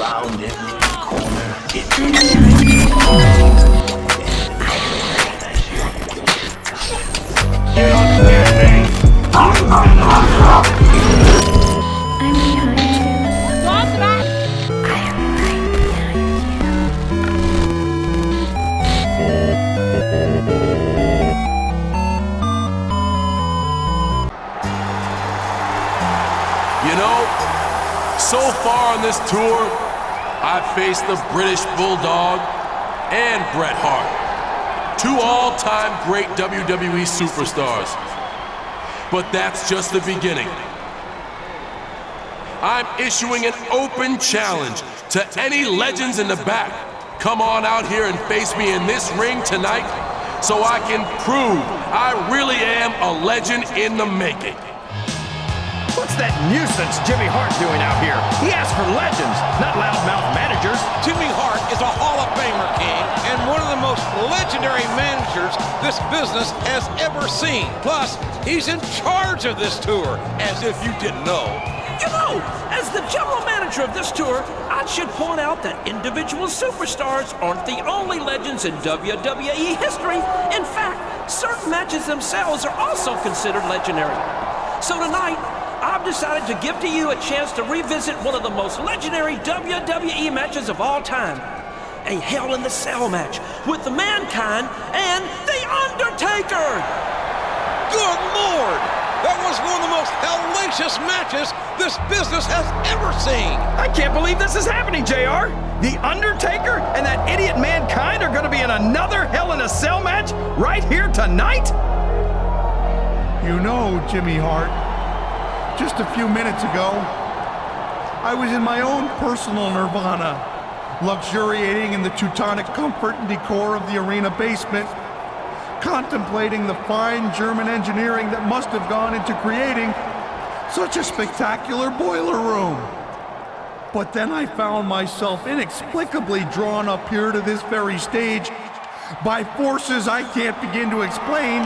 found in the corner. You understand me? I'm behind you. What's that? I am right behind You know, so far on this tour, I've faced the British Bulldog and Bret Hart, two all-time great WWE superstars. But that's just the beginning. I'm issuing an open challenge to any legends in the back. Come on out here and face me in this ring tonight so I can prove I really am a legend in the making. What's that nuisance Jimmy Hart doing out here? He asked for legends, not loudmouth managers. Jimmy Hart is a Hall of Famer, King, and one of the most legendary managers this business has ever seen. Plus, he's in charge of this tour, as if you didn't know. You know, as the general manager of this tour, I should point out that individual superstars aren't the only legends in WWE history. In fact, certain matches themselves are also considered legendary. So tonight, I've decided to give to you a chance to revisit one of the most legendary WWE matches of all time. A Hell in the Cell match with Mankind and The Undertaker! Good Lord! That was one of the most hellacious matches this business has ever seen! I can't believe this is happening, JR. The Undertaker and that idiot Mankind are going to be in another Hell in a Cell match right here tonight? You know, Jimmy Hart, just a few minutes ago, I was in my own personal nirvana, luxuriating in the Teutonic comfort and decor of the arena basement, contemplating the fine German engineering that must have gone into creating such a spectacular boiler room. But then I found myself inexplicably drawn up here to this very stage by forces I can't begin to explain.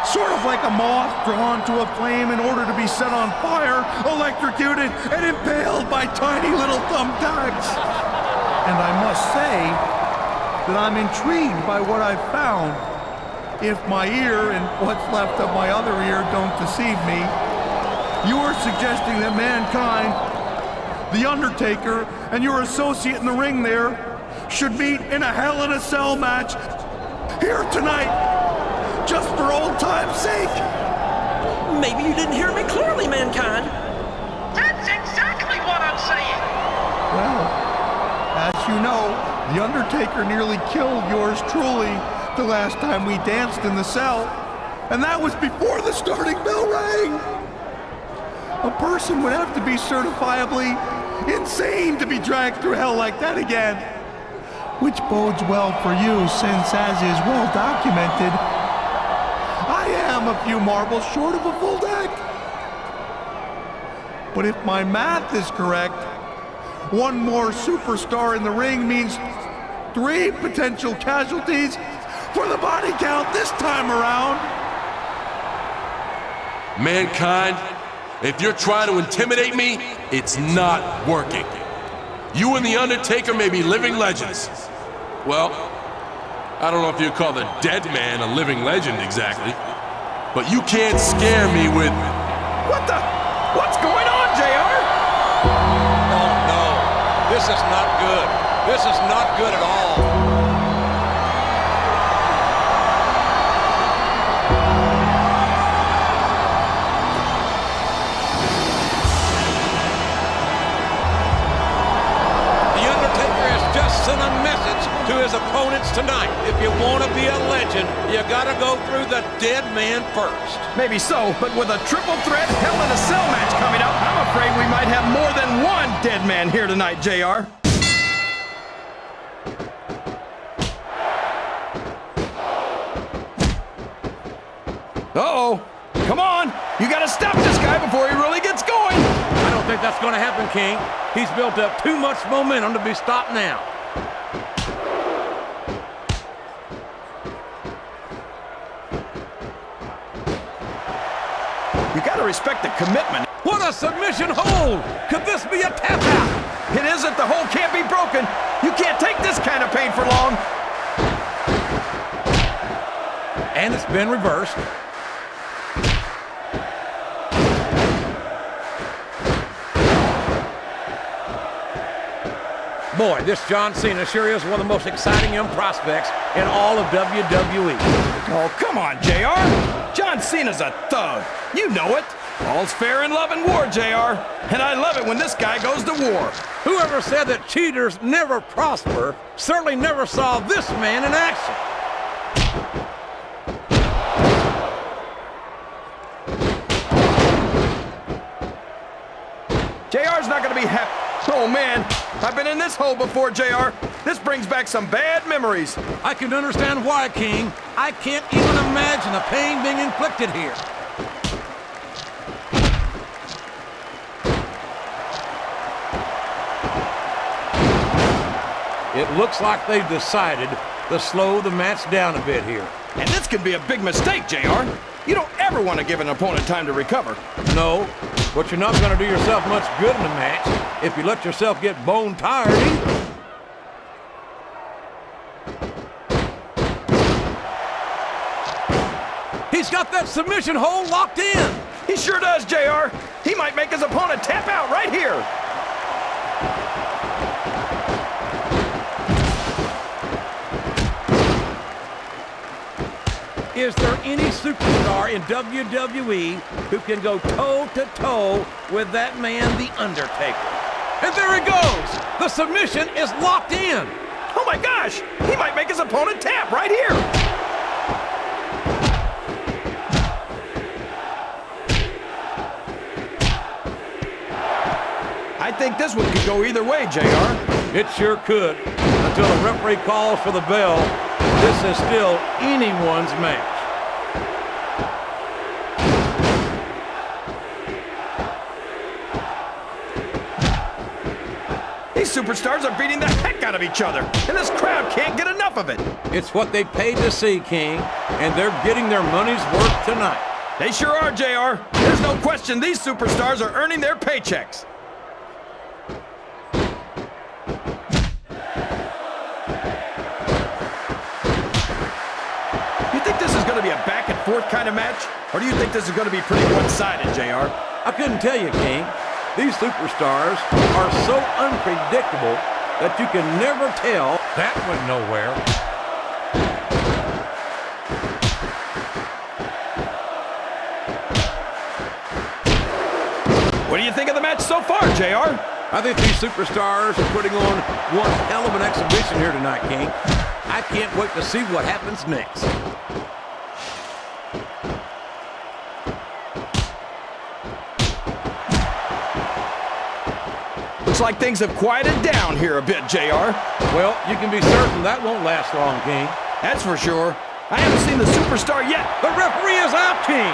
Sort of like a moth drawn to a flame in order to be set on fire, electrocuted, and impaled by tiny little thumbtacks. And I must say that I'm intrigued by what I've found. If my ear and what's left of my other ear don't deceive me, you are suggesting that Mankind, The Undertaker, and your associate in the ring there should meet in a Hell in a Cell match here tonight. Just for old time's sake. Maybe you didn't hear me clearly, Mankind. That's exactly what I'm saying. Well, as you know, The Undertaker nearly killed yours truly the last time we danced in the cell. And that was before the starting bell rang. A person would have to be certifiably insane to be dragged through hell like that again. Which bodes well for you, since, as is well documented, I am a few marbles short of a full deck. But if my math is correct, one more superstar in the ring means 3 potential casualties for the body count this time around. Mankind, if you're trying to intimidate me, it's not working. You and The Undertaker may be living legends. Well, I don't know if you'd call the dead man a living legend exactly, but you can't scare me with... What's going on, JR? Oh no, this is not good. This is not good at all. The Undertaker has just sent a message to his opponents tonight. If you want to be a legend, you gotta go through the dead man first. Maybe so, but with a triple threat Hell in a Cell match coming up, I'm afraid we might have more than one dead man here tonight, JR. Uh-oh. Come on. You gotta stop this guy before he really gets going. I don't think that's gonna happen, King. He's built up too much momentum to be stopped now. You gotta respect the commitment. What a submission hold! Could this be a tap out? It isn't. The hole can't be broken. You can't take this kind of pain for long. And it's been reversed. Boy, this John Cena sure is one of the most exciting young prospects in all of WWE. Oh, come on, JR. John Cena's a thug. You know it. All's fair in love and war, JR. And I love it when this guy goes to war. Whoever said that cheaters never prosper certainly never saw this man in action. JR's not going to be happy. Oh, man. I've been in this hole before, JR. This brings back some bad memories. I can understand why, King. I can't even imagine the pain being inflicted here. It looks like they've decided to slow the match down a bit here. And this could be a big mistake, JR. You don't ever want to give an opponent time to recover. No, but you're not going to do yourself much good in a match if you let yourself get bone tired either. He's got that submission hold locked in. He sure does, JR. He might make his opponent tap out right here. Is there any superstar in WWE who can go toe-to-toe with that man, The Undertaker? And there he goes! The submission is locked in! Oh my gosh! He might make his opponent tap right here! I think this one could go either way, JR. It sure could. Until the referee calls for the bell, this is still anyone's match. These superstars are beating the heck out of each other, and this crowd can't get enough of it. It's what they paid to see, King, and they're getting their money's worth tonight. They sure are, JR. There's no question these superstars are earning their paychecks. Going to be a back-and-forth kind of match? Or do you think this is going to be pretty one-sided, JR? I couldn't tell you, King. These superstars are so unpredictable that you can never tell. That went nowhere. What do you think of the match so far, JR? I think these superstars are putting on one hell of an exhibition here tonight, King. I can't wait to see what happens next. Looks like things have quieted down here a bit, JR. Well, you can be certain that won't last long, King. That's for sure. I haven't seen the superstar yet. The referee is out, King.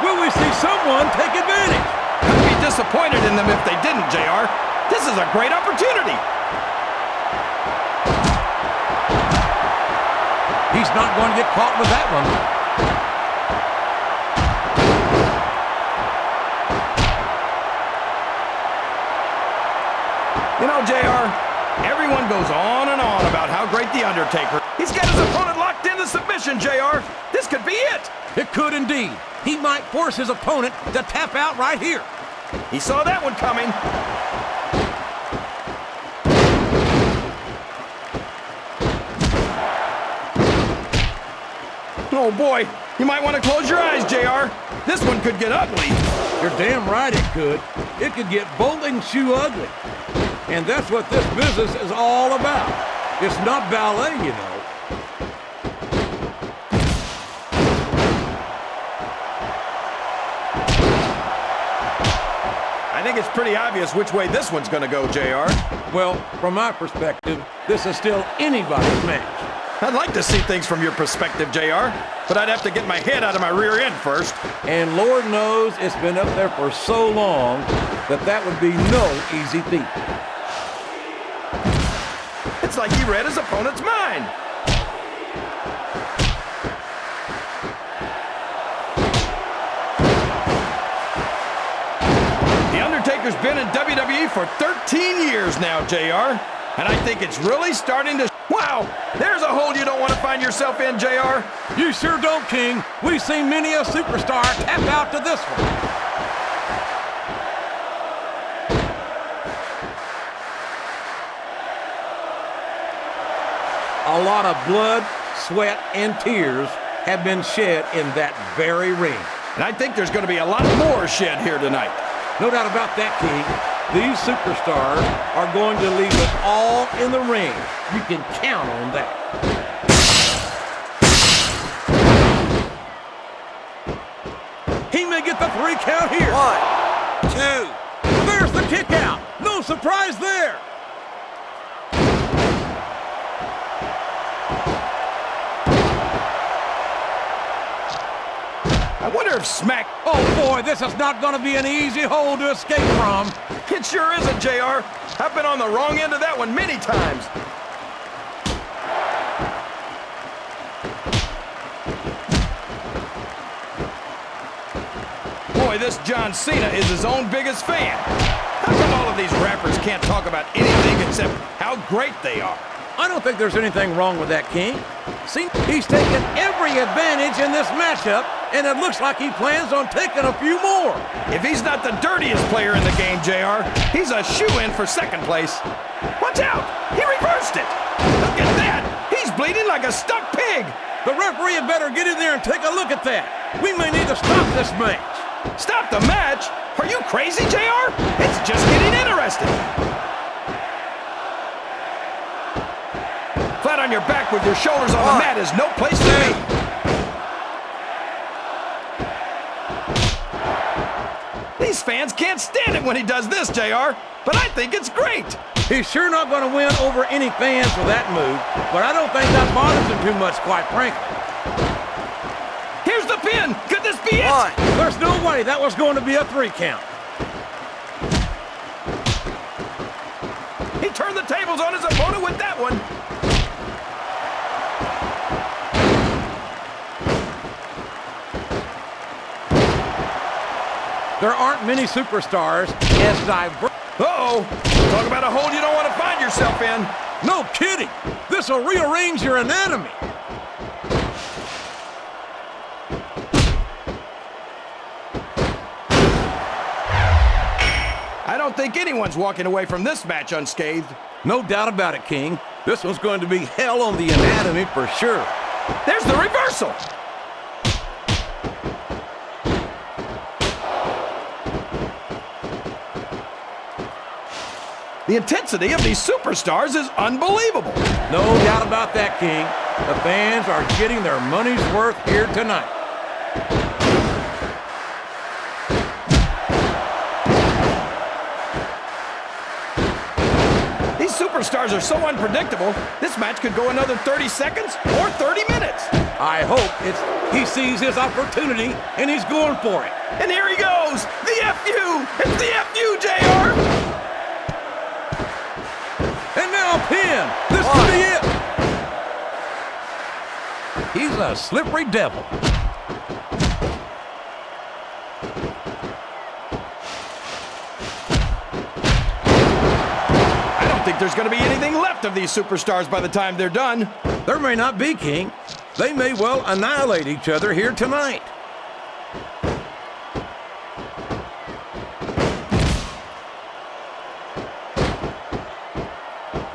Will we see someone take advantage? I'd be disappointed in them if they didn't, JR. This is a great opportunity. He's not going to get caught with that one. You know, JR, everyone goes on and on about how great The Undertaker. He's got his opponent locked in the submission, JR. This could be it. It could indeed. He might force his opponent to tap out right here. He saw that one coming. Oh boy, you might want to close your eyes, JR. This one could get ugly. You're damn right it could. It could get bowling shoe ugly. And that's what this business is all about. It's not ballet, you know. I think it's pretty obvious which way this one's going to go, JR. Well, from my perspective, this is still anybody's match. I'd like to see things from your perspective, JR, but I'd have to get my head out of my rear end first. And Lord knows it's been up there for so long that would be no easy feat. It's like he read his opponent's mind. The Undertaker's been in WWE for 13 years now, JR. And I think it's really starting to... Wow, there's a hole you don't want to find yourself in, JR. You sure don't, King. We've seen many a superstar tap out to this one. A lot of blood, sweat, and tears have been shed in that very ring. And I think there's going to be a lot more shed here tonight. No doubt about that, King. These superstars are going to leave it all in the ring. You can count on that. He may get the 3 count here. 1, 2. There's the kick out. No surprise there. I wonder if Smack... Oh boy, this is not going to be an easy hole to escape from. It sure isn't, JR. I've been on the wrong end of that one many times. Boy, this John Cena is his own biggest fan. How come all of these rappers can't talk about anything except how great they are? I don't think there's anything wrong with that, King. See, he's taken every advantage in this matchup, and it looks like he plans on taking a few more. If he's not the dirtiest player in the game, JR, he's a shoo-in for second place. Watch out! He reversed it! Look at that! He's bleeding like a stuck pig! The referee had better get in there and take a look at that. We may need to stop this match. Stop the match? Are you crazy, JR? It's just getting interesting. Flat on your back with your shoulders on the mat is no place to be. These fans can't stand it when he does this, JR, but I think it's great. He's sure not going to win over any fans with that move, but I don't think that bothers him too much, quite frankly. Here's the pin. Could this be it? There's no way that was going to be a 3 count. He turned the tables on his opponent with that one. There aren't many superstars as diverse. Uh-oh. Talk about a hole you don't want to find yourself in. No kidding. This will rearrange your anatomy. I don't think anyone's walking away from this match unscathed. No doubt about it, King. This one's going to be hell on the anatomy for sure. There's the reversal. The intensity of these superstars is unbelievable. No doubt about that, King. The fans are getting their money's worth here tonight. These superstars are so unpredictable, this match could go another 30 seconds or 30 minutes. I hope he sees his opportunity and he's going for it. And here he goes. The FU. It's the FU, JR. And now a pin. This could be it. He's a slippery devil. I don't think there's going to be anything left of these superstars by the time they're done. There may not be, King. They may well annihilate each other here tonight.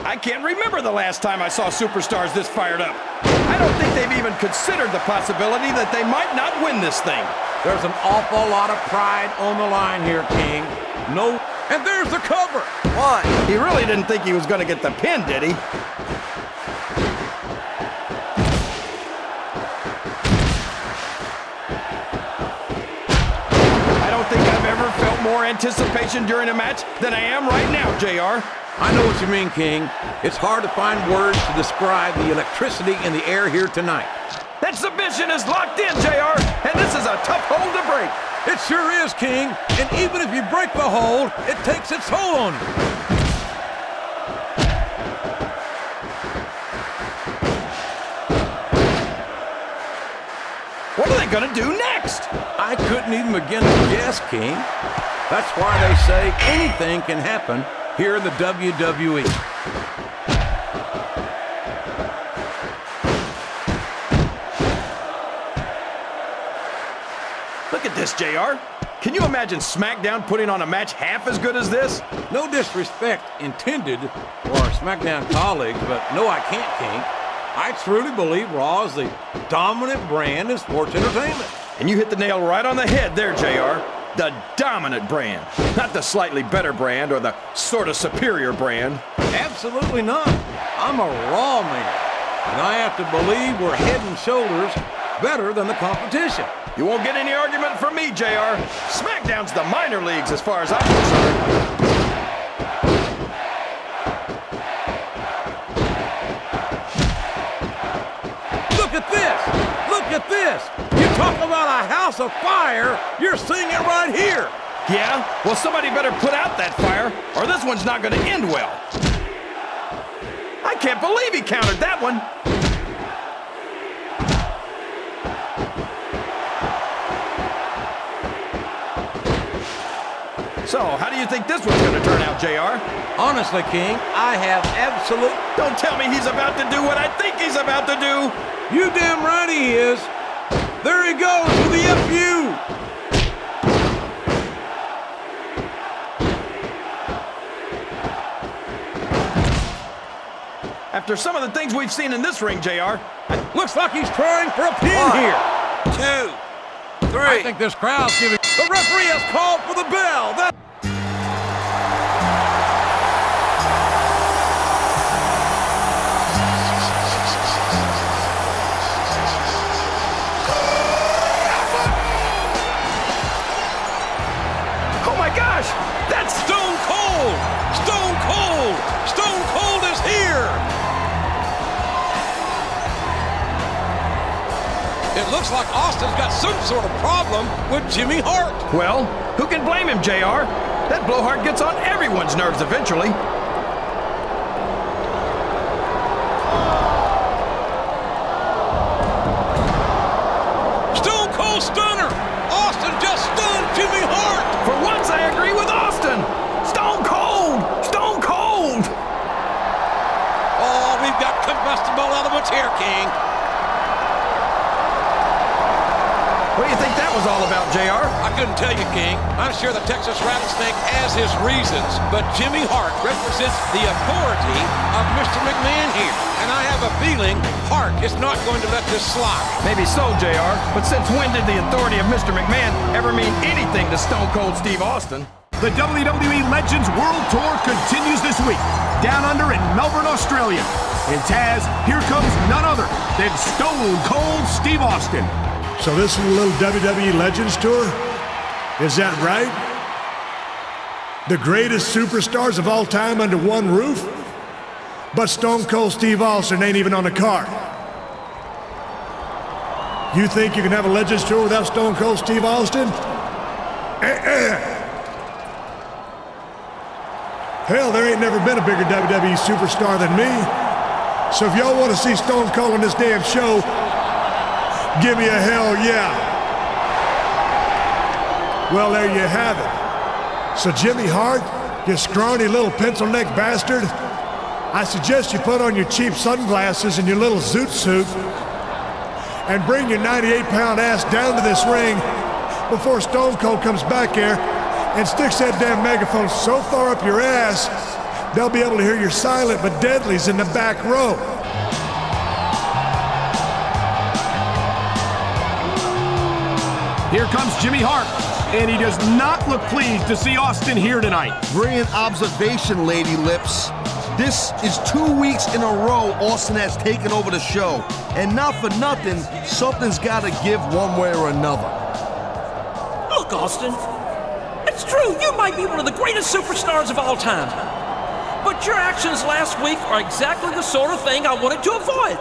I can't remember the last time I saw superstars this fired up. I don't think they've even considered the possibility that they might not win this thing. There's an awful lot of pride on the line here, King. No, and there's the cover. What? He really didn't think he was going to get the pin, did he? I don't think I've ever felt more anticipation during a match than I am right now, JR. I know what you mean, King. It's hard to find words to describe the electricity in the air here tonight. That submission is locked in, JR, and this is a tough hold to break. It sure is, King. And even if you break the hold, it takes its toll on you. What are they going to do next? I couldn't even begin to guess, King. That's why they say anything can happen here in the WWE. Look at this, JR. Can you imagine SmackDown putting on a match half as good as this? No disrespect intended for our SmackDown colleagues, but no, I can't, King. I truly believe Raw is the dominant brand in sports entertainment. And you hit the nail right on the head there, JR. The dominant brand, not the slightly better brand or the sort of superior brand. Absolutely not. I'm a Raw man, and I have to believe we're head and shoulders better than the competition. You won't get any argument from me, JR. SmackDown's the minor leagues as far as I'm concerned. Look at this! Look at this! You talk about a house of fire, you're seeing it right here! Yeah? Well, somebody better put out that fire, or this one's not going to end well. I can't believe he countered that one. So, how do you think this one's going to turn out, JR? Honestly, King, I have absolute... Don't tell me he's about to do what I think he's about to do. You damn right he is. There he goes with the FU. After some of the things we've seen in this ring, JR. Looks like he's trying for a pin here. 2, 3. I think this crowd's giving... The referee has called for the bell. Oh my gosh! That's Stone Cold! Stone Cold! Stone Cold is here! It looks like Austin's got some sort of problem with Jimmy Hart. Well, who can blame him, JR? That blowhard gets on everyone's nerves eventually. Stone Cold Stunner! Austin just stunned Jimmy Hart! For once, I agree with Austin. Stone Cold! Stone Cold! Oh, we've got combustible elements here, King. What do you think that was all about, JR? I couldn't tell you, King. I'm sure the Texas Rattlesnake has his reasons, but Jimmy Hart represents the authority of Mr. McMahon here. And I have a feeling Hart is not going to let this slide. Maybe so, JR. But since when did the authority of Mr. McMahon ever mean anything to Stone Cold Steve Austin? The WWE Legends World Tour continues this week, down under in Melbourne, Australia. And Taz, here comes none other than Stone Cold Steve Austin. So this is a little WWE Legends Tour? Is that right? The greatest superstars of all time under one roof? But Stone Cold Steve Austin ain't even on the card. You think you can have a Legends Tour without Stone Cold Steve Austin? Hell, there ain't never been a bigger WWE superstar than me. So if y'all want to see Stone Cold on this damn show, give me a hell yeah. Well, there you have it. So Jimmy Hart, you scrawny little pencil-neck bastard, I suggest you put on your cheap sunglasses and your little zoot suit and bring your 98-pound ass down to this ring before Stone Cold comes back here and sticks that damn megaphone so far up your ass, they'll be able to hear your silent but deadlies in the back row. Here comes Jimmy Hart, and he does not look pleased to see Austin here tonight. Brilliant observation, Lady Lips. This is 2 weeks in a row Austin has taken over the show. And not for nothing, something's got to give one way or another. Look, Austin, it's true, you might be one of the greatest superstars of all time. But your actions last week are exactly the sort of thing I wanted to avoid.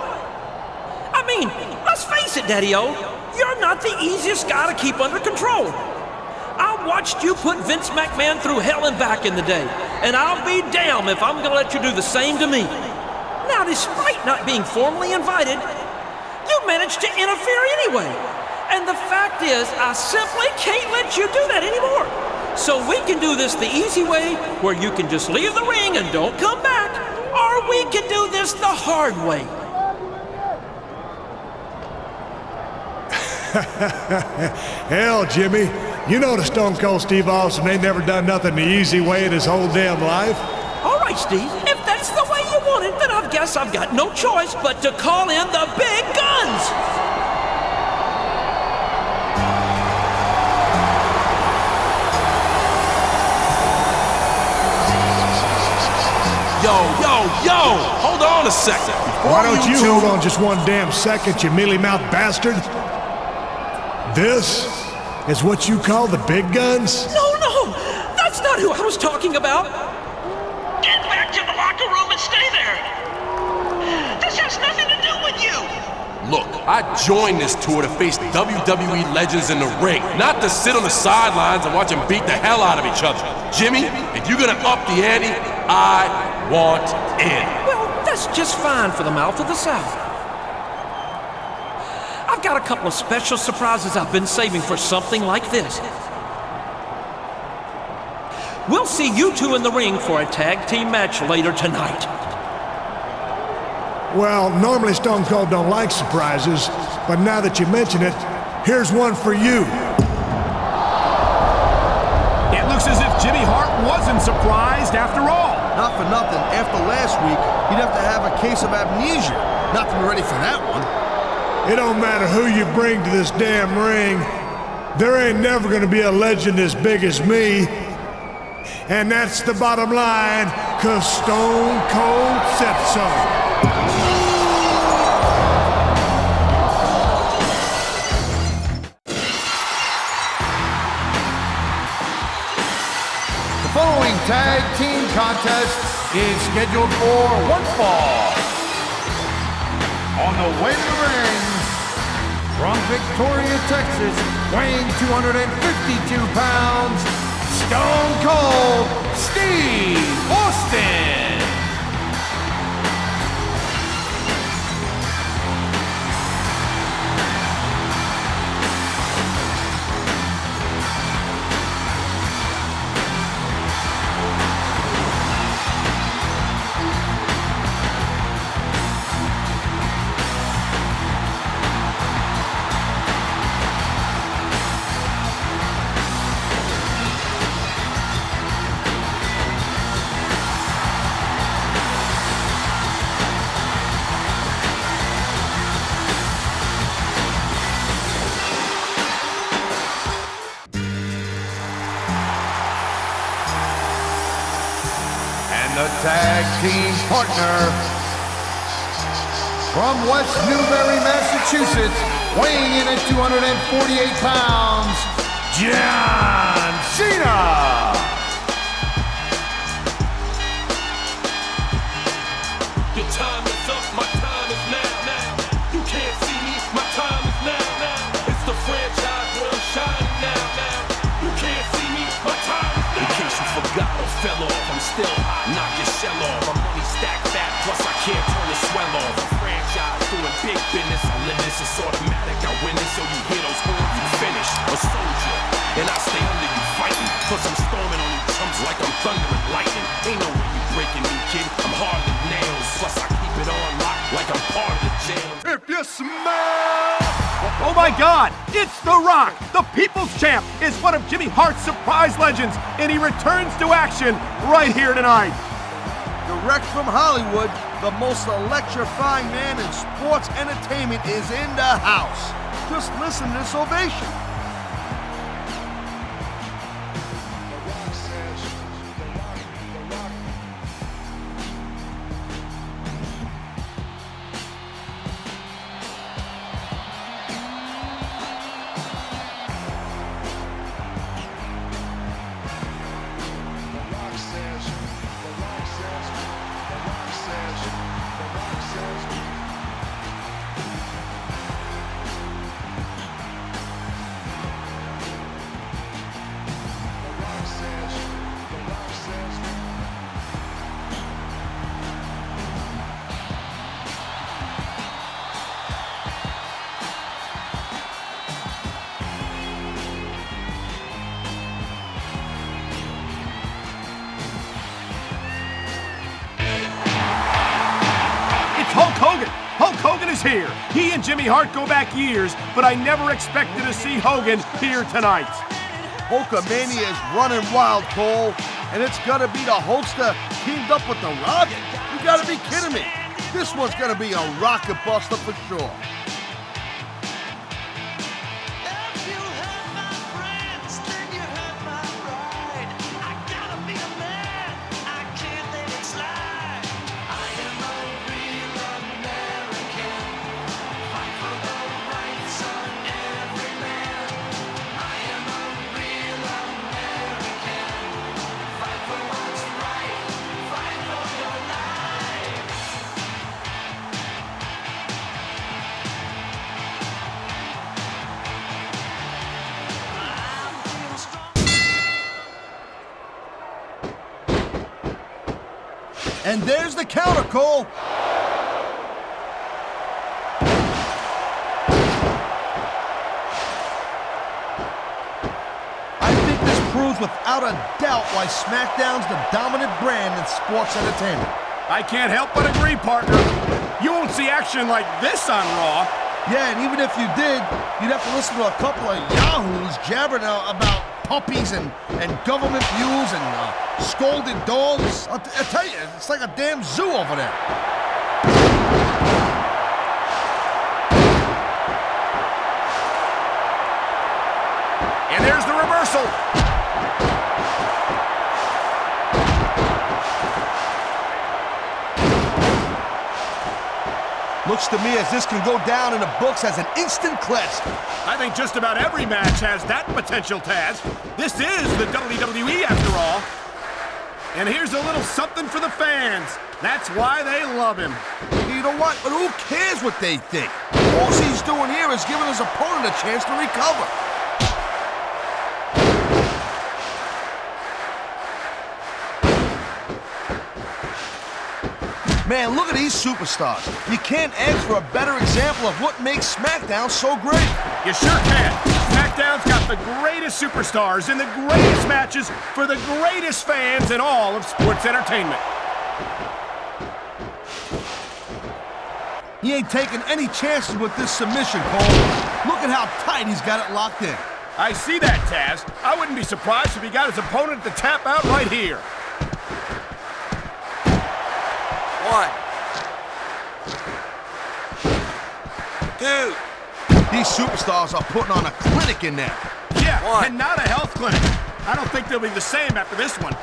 I mean, let's face it, Daddy-O, you're not the easiest guy to keep under control. I watched you put Vince McMahon through hell and back in the day, and I'll be damned if I'm gonna let you do the same to me. Now, despite not being formally invited, you managed to interfere anyway. And the fact is, I simply can't let you do that anymore. So we can do this the easy way, where you can just leave the ring and don't come back, or we can do this the hard way. Hell, Jimmy, you know the Stone Cold Steve Austin ain't never done nothing the easy way in his whole damn life. All right, Steve, if that's the way you want it, then I guess I've got no choice but to call in the big guns. Yo, hold on a second. Why don't you hold on just one damn second, you mealy-mouthed bastard? This is what you call the big guns? No, that's not who I was talking about. Get back to the locker room and stay there. This has nothing to do with you. Look, I joined this tour to face WWE legends in the ring, not to sit on the sidelines and watch them beat the hell out of each other. Jimmy, if you're gonna up the ante, I want in. Well, that's just fine for the mouth of the South. I've got a couple of special surprises I've been saving for something like this. We'll see you two in the ring for a tag team match later tonight. Well, normally Stone Cold don't like surprises, but now that you mention it, here's one for you. It looks as if Jimmy Hart wasn't surprised after all. Not for nothing, after last week, you'd have to have a case of amnesia not to be ready for that one. It don't matter who you bring to this damn ring, there ain't never gonna be a legend as big as me. And that's the bottom line, 'cause Stone Cold said so. The following tag team contest is scheduled for one fall. On the way to the ring, from Victoria, Texas, weighing 252 pounds, Stone Cold Steve Austin. The tag team partner from West Newbury, Massachusetts, weighing in at 248 pounds, John Cena. Your time is up, my time is now. You can't see me, my time is now. It's the franchise where I'm shining now. You can't see me, my time is now. In case you forgot or fell off, I'm still hot. Knock your shell off. My money stacked fat, plus I can't turn the swell off. A franchise doing big business. I live this, it's automatic. I win this, so you hear those horns, you finish. A soldier, and I stay under you fighting. Plus I'm storming on you chumps like I'm thunder and lightning. Ain't no way you breaking me, kid. I'm harder than nails. Plus I keep it on lock like I'm part of the jail. If you smell... Oh my God, it's The Rock! The People's Champ is one of Jimmy Hart's surprise legends, and he returns to action right here tonight. Direct from Hollywood, the most electrifying man in sports entertainment is in the house. Just listen to this ovation. Hogan is here. He and Jimmy Hart go back years, but I never expected to see Hogan here tonight. Hulkamania is running wild, Cole. And it's gonna be the Hulkster teamed up with The Rock? You gotta be kidding me. This one's gonna be a rocket buster for sure. And there's the counter, Cole. I think this proves without a doubt why SmackDown's the dominant brand in sports entertainment. I can't help but agree, partner. You won't see action like this on Raw. Yeah, and even if you did, you'd have to listen to a couple of yahoos jabbering about puppies and government mules and scolded dogs. I'll tell you, it's like a damn zoo over there. And there's the reversal. Looks to me as this can go down in the books as an instant classic. I think just about every match has that potential, Taz. This is the WWE after all. And here's a little something for the fans. That's why they love him. You know what? But who cares what they think? All he's doing here is giving his opponent a chance to recover. Man, look at these superstars. You can't ask for a better example of what makes SmackDown so great. You sure can. SmackDown's got the greatest superstars in the greatest matches for the greatest fans in all of sports entertainment. He ain't taking any chances with this submission, Cole. Look at how tight he's got it locked in. I see that, Taz. I wouldn't be surprised if he got his opponent to tap out right here. 1, 2. These superstars are putting on a clinic in there. Yeah, 1. and not a health clinic. I don't think they'll be the same after this one. 2,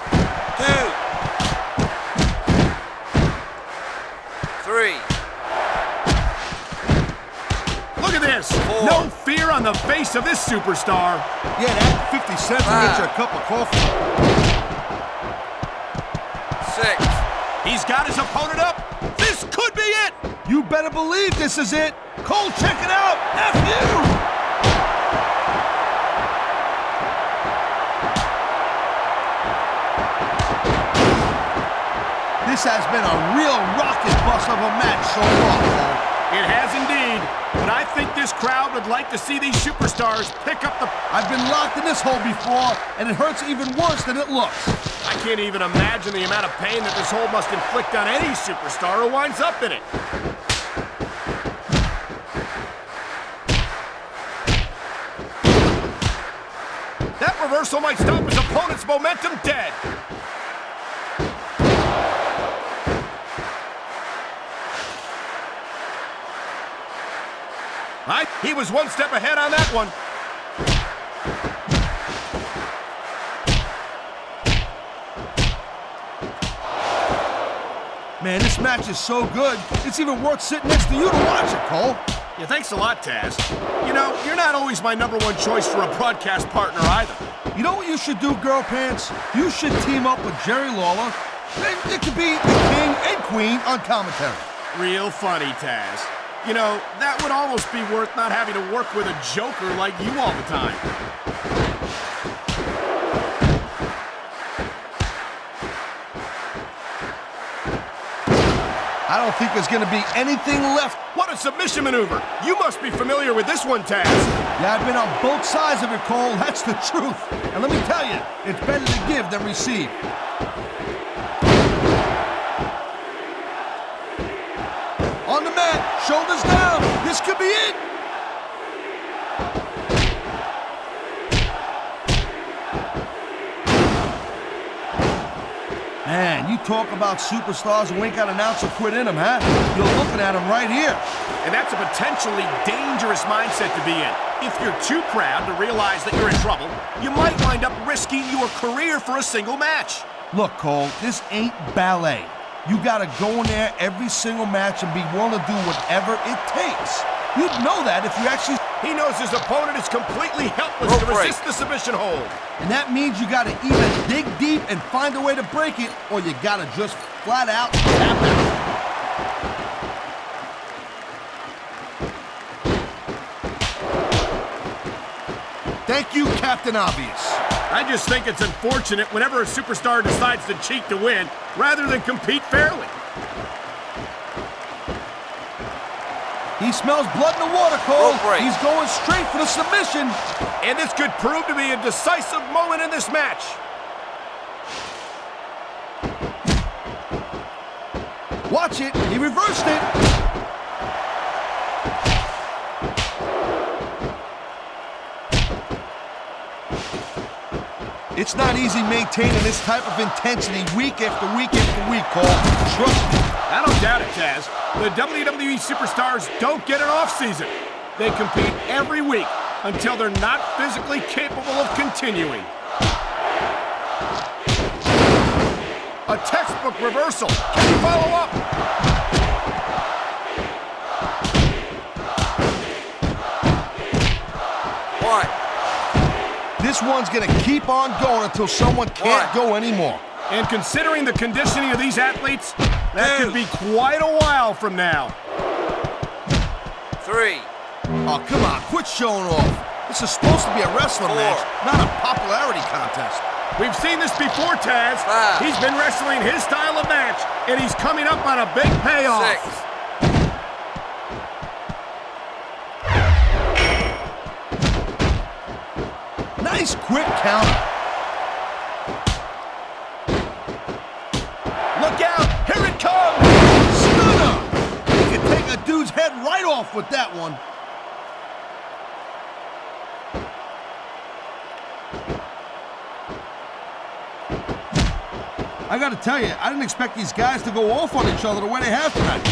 3. Look at this. 4. No fear on the face of this superstar. Yeah, that 50 cents will get you a cup of coffee. 6. He's got his opponent up. This could be it. You better believe this is it. Cole, check it out. F you. This has been a real rocket bust of a match so far, Cole. It has indeed. But I think this crowd would like to see these superstars pick up the... I've been locked in this hole before, and it hurts even worse than it looks. I can't even imagine the amount of pain that this hole must inflict on any superstar who winds up in it. That reversal might stop his opponent's momentum dead. He was one step ahead on that one. Man, this match is so good, it's even worth sitting next to you to watch it, Cole. Yeah, thanks a lot, Taz. You know, you're not always my #1 choice for a broadcast partner either. You know what you should do, Girl Pants? You should team up with Jerry Lawler. It could be the king and queen on commentary. Real funny, Taz. You know, that would almost be worth not having to work with a joker like you all the time. I don't think there's gonna be anything left. What a submission maneuver! You must be familiar with this one, Taz. Yeah, I've been on both sides of it, Cole. That's the truth. And let me tell you, it's better to give than receive. On the mat, Shoulders down. This could be it. Man, you talk about superstars who ain't got an ounce of quit in them, huh? You're looking at them right here. And that's a potentially dangerous mindset to be in. If you're too proud to realize that you're in trouble, you might wind up risking your career for a single match. Look, Cole, this ain't ballet. You gotta go in there every single match and be willing to do whatever it takes. You'd know that if you actually... He knows his opponent is completely helpless to resist the submission hold. And that means you gotta either dig deep and find a way to break it, or you gotta just flat out tap out. Thank you, Captain Obvious. I just think it's unfortunate whenever a superstar decides to cheat to win, rather than compete fairly. He smells blood in the water, Cole. He's going straight for the submission. And this could prove to be a decisive moment in this match. Watch it. He reversed it. It's not easy maintaining this type of intensity week after week after week, Cole. Trust me. I don't doubt it, Taz. The WWE superstars don't get an off-season. They compete every week until they're not physically capable of continuing. A textbook reversal. Can he follow up? This one's gonna keep on going until someone can't go anymore. And considering the conditioning of these athletes, that could be quite a while from now. 3. Oh, come on, quit showing off. This is supposed to be a wrestling match, not a popularity contest. We've seen this before, Taz. He's been wrestling his style of match, and he's coming up on a big payoff. 6. Nice quick counter. Look out! Here it comes! Stunner! You can take a dude's head right off with that one. I gotta tell you, I didn't expect these guys to go off on each other the way they have tonight.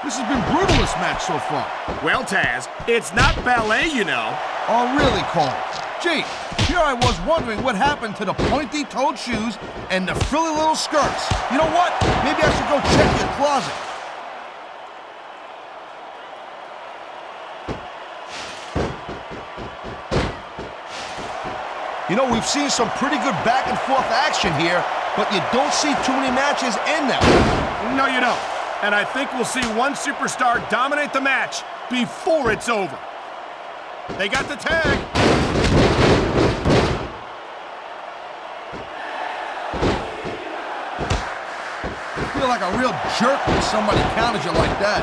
This has been brutal, this match so far. Well, Taz, it's not ballet, you know. Oh, really, Cole? Gee, here I was wondering what happened to the pointy-toed shoes and the frilly little skirts. You know what? Maybe I should go check your closet. You know, we've seen some pretty good back-and-forth action here, but you don't see too many matches end that way. No, you don't. And I think we'll see one superstar dominate the match before it's over. They got the tag. You feel like a real jerk when somebody counters you like that.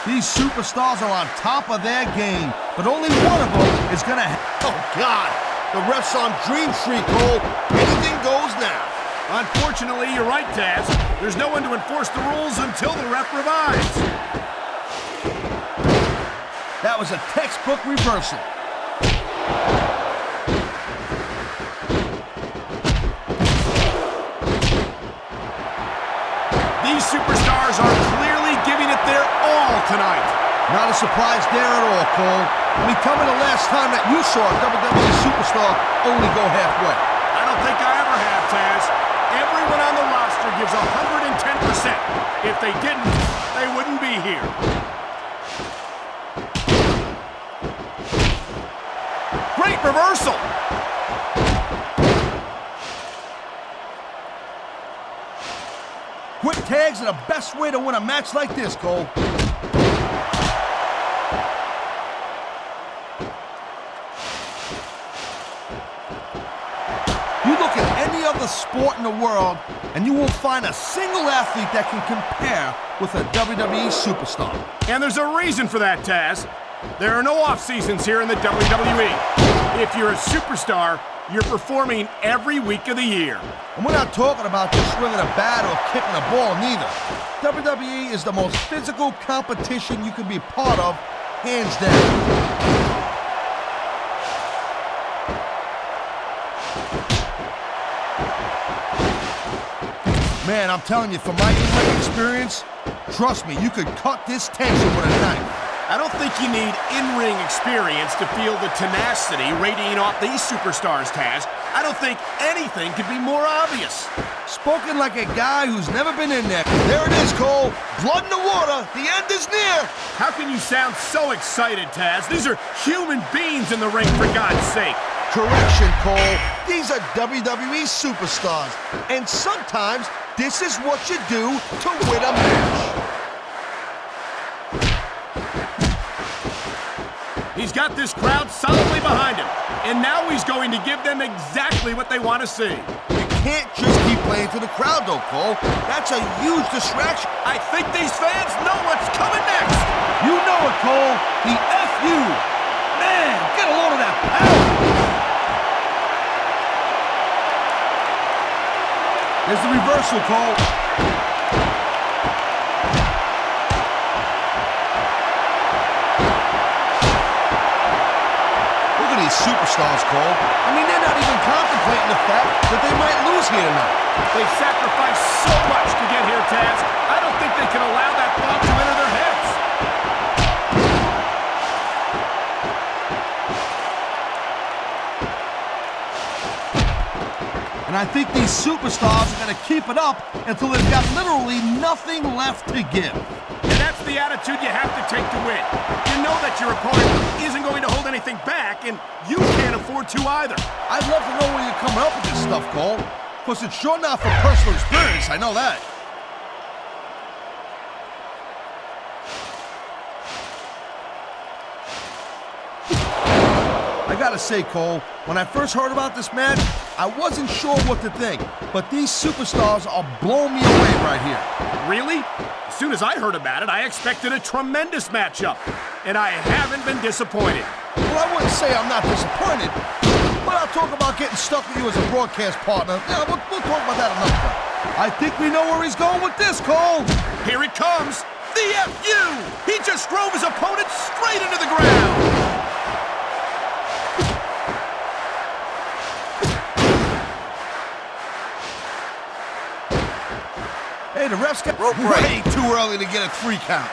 These superstars are on top of their game, but only one of them is gonna Oh, God! The ref's on Dream Street, Cole. Anything goes now. Unfortunately, you're right, Taz. There's no one to enforce the rules until the ref revives. That was a textbook reversal. These superstars are clearly giving it their all tonight. Not a surprise there at all, Cole. I mean, tell me the last time that you saw a WWE superstar only go halfway. I don't think I ever have, Taz. Everyone on the roster gives 110%. If they didn't, they wouldn't be here. Great reversal. Quick tags are the best way to win a match like this, Cole. You look at any other sport in the world, and you won't find a single athlete that can compare with a WWE superstar. And there's a reason for that, Taz. There are no off-seasons here in the WWE. If you're a superstar, you're performing every week of the year. And we're not talking about just swinging a bat or kicking a ball, neither. WWE is the most physical competition you can be part of, hands down. Man, I'm telling you, from my in-ring experience, trust me, you could cut this tension with a knife. I don't think you need in-ring experience to feel the tenacity radiating off these superstars, Taz. I don't think anything could be more obvious. Spoken like a guy who's never been in there. There it is, Cole. Blood in the water. The end is near. How can you sound so excited, Taz? These are human beings in the ring, for God's sake. Correction, Cole. These are WWE superstars. And sometimes this is what you do to win a match. He's got this crowd solidly behind him. And now he's going to give them exactly what they want to see. You can't just keep playing to the crowd, though, Cole. That's a huge distraction. I think these fans know what's coming next. You know it, Cole. The F.U. Man, get a load of that power. There's the reversal, Cole. Look at these superstars, Cole. I mean, they're not even contemplating the fact that they might lose here tonight. They've sacrificed so much to get here, Taz. I don't think they can allow that thought to enter their heads. And I think these superstars are going to keep it up until they've got literally nothing left to give. And that's the attitude you have to take to win. You know that your opponent isn't going to hold anything back, and you can't afford to either. I'd love to know where you're coming up with this stuff, Cole. Because it's sure not for personal experience, I know that. I gotta say, Cole, when I first heard about this match, I wasn't sure what to think. But these superstars are blowing me away right here. Really? As soon as I heard about it, I expected a tremendous matchup. And I haven't been disappointed. Well, I wouldn't say I'm not disappointed. But I'll talk about getting stuck with you as a broadcast partner. Yeah, we'll talk about that another time. I think we know where he's going with this, Cole. Here it comes. The F.U. He just drove his opponent straight into the ground. Hey, the ref's got way too early to get a 3 count.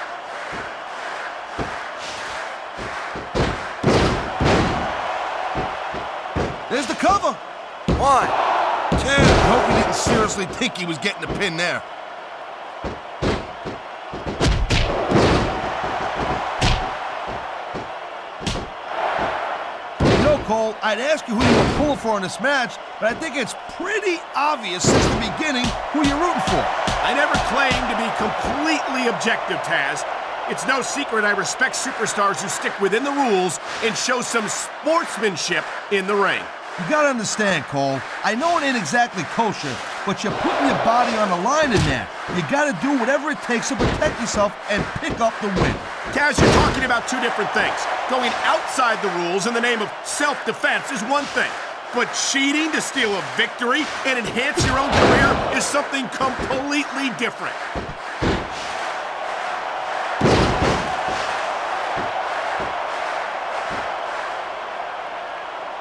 There's the cover. 1, 2. I hope he didn't seriously think he was getting the pin there. You know, Cole, I'd ask you who you were pulling for in this match, but I think it's pretty obvious since the beginning who you're rooting for. I never claimed to be completely objective, Taz. It's no secret I respect superstars who stick within the rules and show some sportsmanship in the ring. You gotta understand, Cole. I know it ain't exactly kosher, but you're putting your body on the line in there. You gotta do whatever it takes to protect yourself and pick up the win. Taz, you're talking about two different things. Going outside the rules in the name of self-defense is one thing. But cheating to steal a victory and enhance your own career is something completely different.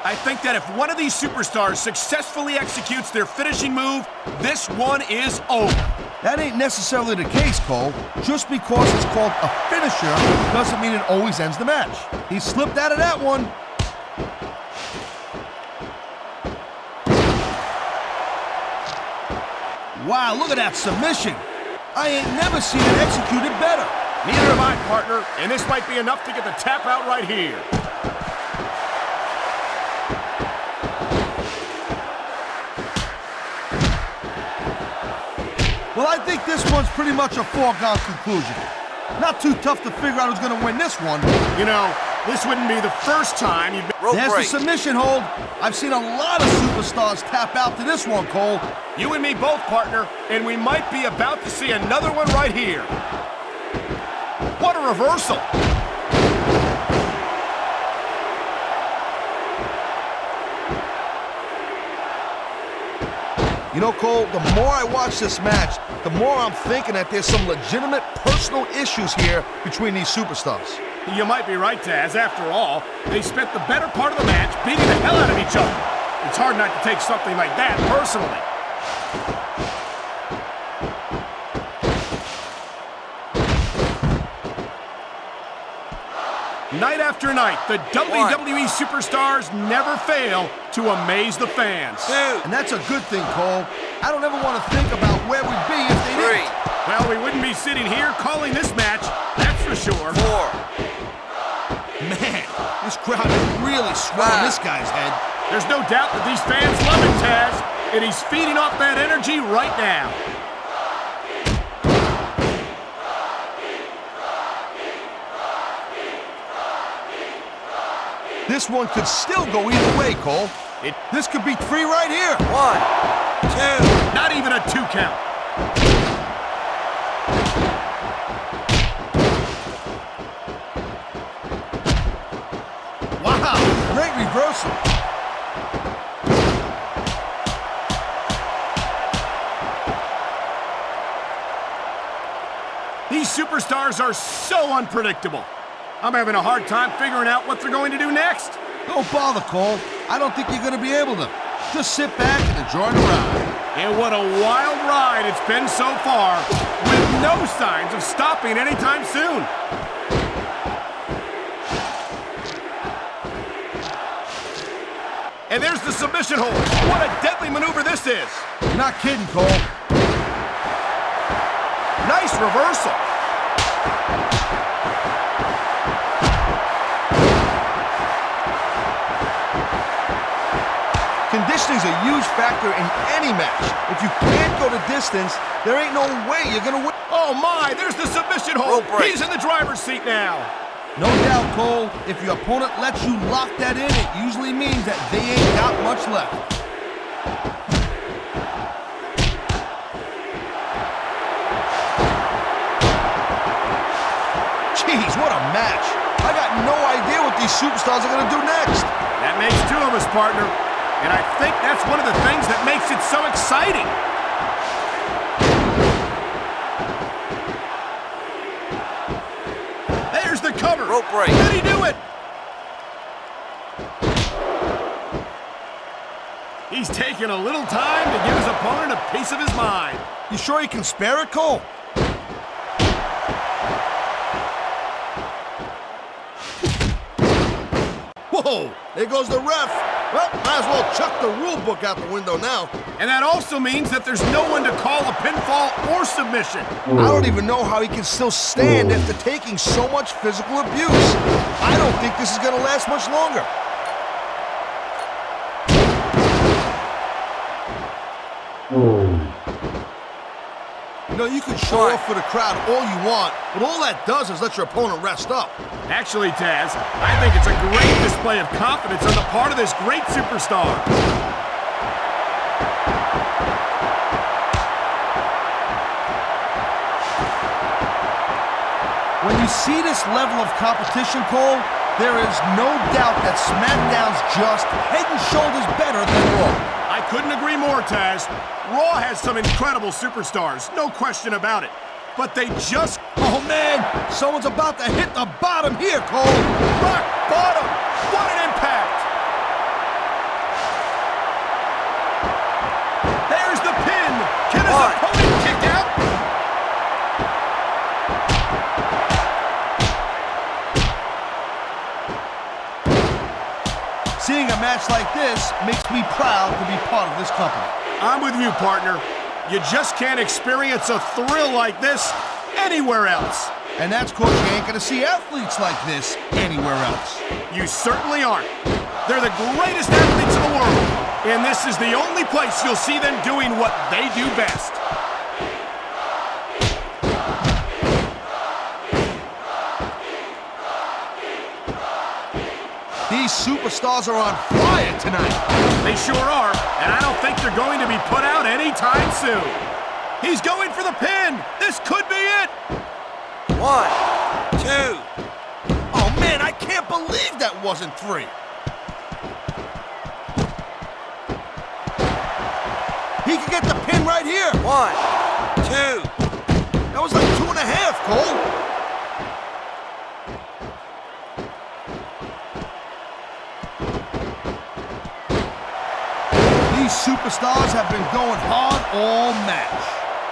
I think that if one of these superstars successfully executes their finishing move, this one is over. That ain't necessarily the case, Cole. Just because it's called a finisher doesn't mean it always ends the match. He slipped out of that one. Wow, look at that submission. I ain't never seen it executed better. Neither have I, partner, and this might be enough to get the tap out right here. Well, I think this one's pretty much a foregone conclusion. Not too tough to figure out who's going to win this one. You know, this wouldn't be the first time you've been... There's the submission hold. I've seen a lot of superstars tap out to this one, Cole. You and me both, partner, and we might be about to see another one right here. What a reversal. You know, Cole, the more I watch this match, the more I'm thinking that there's some legitimate personal issues here between these superstars. You might be right, Taz. After all, they spent the better part of the match beating the hell out of each other. It's hard not to take something like that personally. Night after night, the WWE superstars never fail to amaze the fans. And that's a good thing, Cole. I don't ever want to think about where we'd be if they didn't. Well, we wouldn't be sitting here calling this match, that's for sure. Man, this crowd is really swelling this guy's head. There's no doubt that these fans love him, Taz, and he's feeding off that energy right now. This one could still go either way, Cole. This could be 3 right here. 1, 2. Not even a 2 count. Wow, great reversal. These superstars are so unpredictable. I'm having a hard time figuring out what they're going to do next. Don't bother, Cole. I don't think you're going to be able to. Just sit back and enjoy the ride. And what a wild ride it's been so far, with no signs of stopping anytime soon. And there's the submission hold. What a deadly maneuver this is. You're not kidding, Cole. Nice reversal. Conditioning is a huge factor in any match. If you can't go the distance, there ain't no way you're gonna win. Oh my, there's the submission hold. He's in the driver's seat now. No doubt, Cole, if your opponent lets you lock that in, it usually means that they ain't got much left. Jeez, what a match. I got no idea what these superstars are gonna do next. That makes 2 of us, partner. And I think that's one of the things that makes it so exciting. There's the cover. Rope break. Did he do it? He's taking a little time to give his opponent a piece of his mind. You sure you can spare it, Cole? Whoa, there goes the ref. Well, might as well chuck the rule book out the window now. And that also means that there's no one to call a pinfall or submission. I don't even know how he can still stand after taking so much physical abuse. I don't think this is going to last much longer. You know, you can show off for the crowd all you want, but all that does is let your opponent rest up. Actually, Taz, I think it's a great display of confidence on the part of this great superstar. When you see this level of competition, Cole, there is no doubt that SmackDown's just head and shoulders better than Raw. I couldn't agree more, Taz. Raw has some incredible superstars, no question about it. But they just... Oh, man! Someone's about to hit the bottom here, Cole! Rock bottom! What an impact! There's the pin! Can his opponent kick out? Seeing a match like this makes me proud to be part of this company. I'm with you, partner. You just can't experience a thrill like this anywhere else. And that's because you ain't gonna see athletes like this anywhere else. You certainly aren't. They're the greatest athletes in the world. And this is the only place you'll see them doing what they do best. These superstars are on fire tonight. They sure are, and I don't think they're going to be put out anytime soon. He's going for the pin. This could be it. 1, 2. Oh, man, I can't believe that wasn't 3. He could get the pin right here. 1, 2. That was like 2.5, Cole. These superstars have been going hard all match.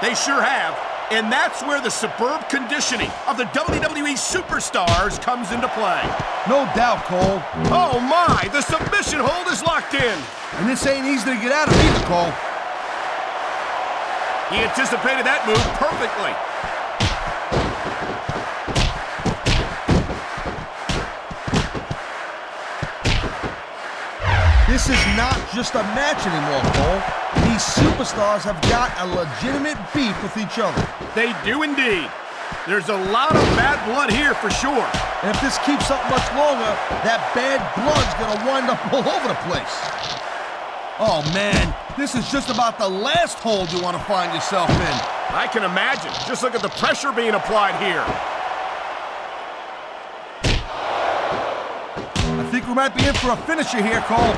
They sure have. And that's where the superb conditioning of the WWE Superstars comes into play. No doubt, Cole. Oh my, the submission hold is locked in. And this ain't easy to get out of either, Cole. He anticipated that move perfectly. This is not just a match anymore, Cole. These superstars have got a legitimate beef with each other. They do indeed. There's a lot of bad blood here for sure. And if this keeps up much longer, that bad blood's gonna wind up all over the place. Oh man, this is just about the last hold you want to find yourself in. I can imagine. Just look at the pressure being applied here. I think we might be in for a finisher here, Cole.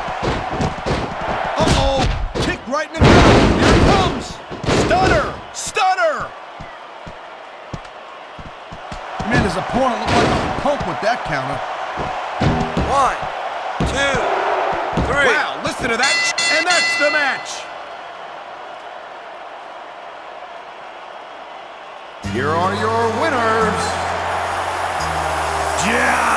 Uh-oh, kick right in the gut. Here it comes. Stunner! Stunner! Man, his opponent looked like a punk with that counter. 1, 2, 3. Wow, listen to that, and that's the match. Here are your winners. Yeah!